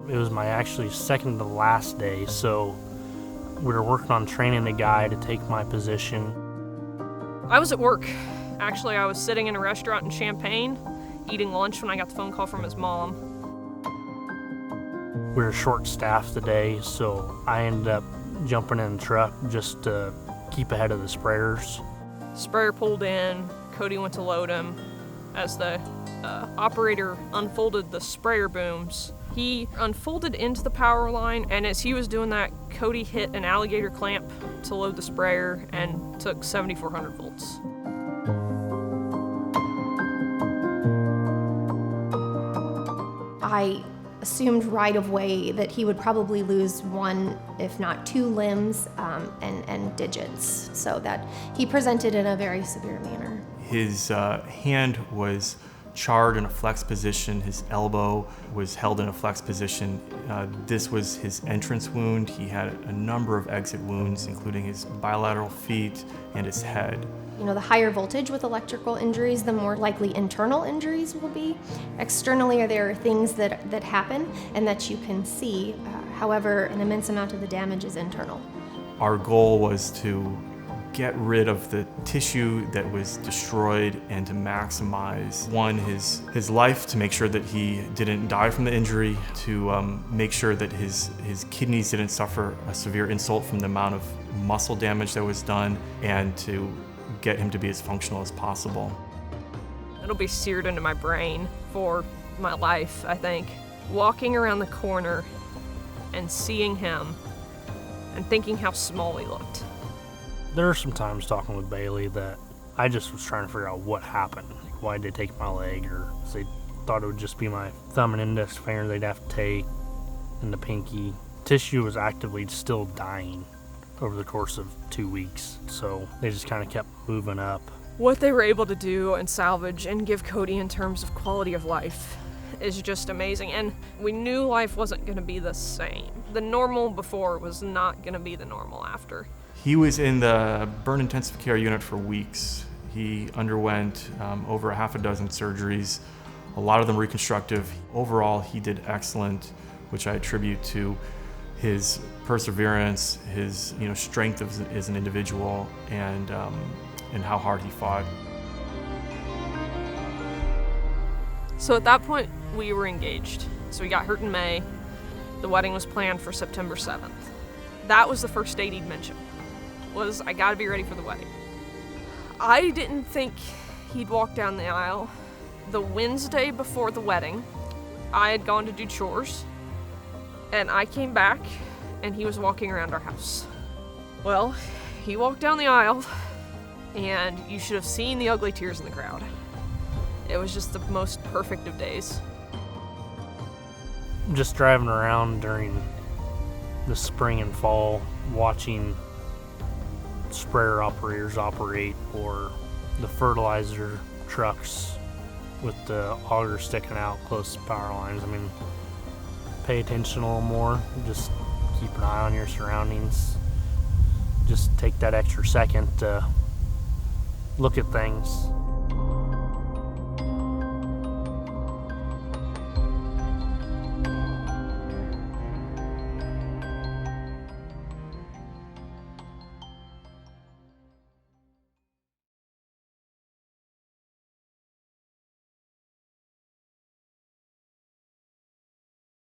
It was my actually second to last day, so we were working on training a guy to take my position. I was at work. Actually, I was sitting in a restaurant in Champaign, eating lunch when I got the phone call from his mom. We were short-staffed today, so I ended up jumping in the truck just to keep ahead of the sprayers. Sprayer pulled in, Cody went to load him. As the operator unfolded the sprayer booms, he unfolded into the power line, and as he was doing that, Cody hit an alligator clamp to load the sprayer and took 7,400 volts. I assumed right away that he would probably lose one, if not two limbs and digits, so that he presented in a very severe manner. His hand was charred in a flex position. His elbow was held in a flex position. This was his entrance wound. He had a number of exit wounds, including his bilateral feet and his head. You know, the higher voltage with electrical injuries, the more likely internal injuries will be. Externally, there are things that happen and that you can see. However, an immense amount of the damage is internal. Our goal was to get rid of the tissue that was destroyed and to maximize, one, his life, to make sure that he didn't die from the injury, to make sure that his kidneys didn't suffer a severe insult from the amount of muscle damage that was done, and to get him to be as functional as possible. It'll be seared into my brain for my life, I think. Walking around the corner and seeing him and thinking how small he looked. There were some times talking with Bailey that I just was trying to figure out what happened. Like, why did they take my leg? Or they thought it would just be my thumb and index finger they'd have to take, and the pinky. Tissue was actively still dying over the course of 2 weeks, so they just kind of kept moving up. What they were able to do and salvage and give Cody in terms of quality of life is just amazing, and we knew life wasn't going to be the same. The normal before was not going to be the normal after. He was in the burn intensive care unit for weeks. He underwent over a half a dozen surgeries, a lot of them reconstructive. Overall, he did excellent, which I attribute to his perseverance, his strength as an individual, and how hard he fought. So at that point, we were engaged. So we got hurt in May. The wedding was planned for September 7th. That was the first date he'd mentioned, was I gotta be ready for the wedding. I didn't think he'd walk down the aisle. The Wednesday before the wedding, I had gone to do chores, and I came back, and he was walking around our house. Well, he walked down the aisle, and you should have seen the ugly tears in the crowd. It was just the most perfect of days. Just driving around during the spring and fall, watching sprayer operators operate, or the fertilizer trucks with the auger sticking out close to power lines. I mean, pay attention a little more. Just keep an eye on your surroundings. Just take that extra second to look at things.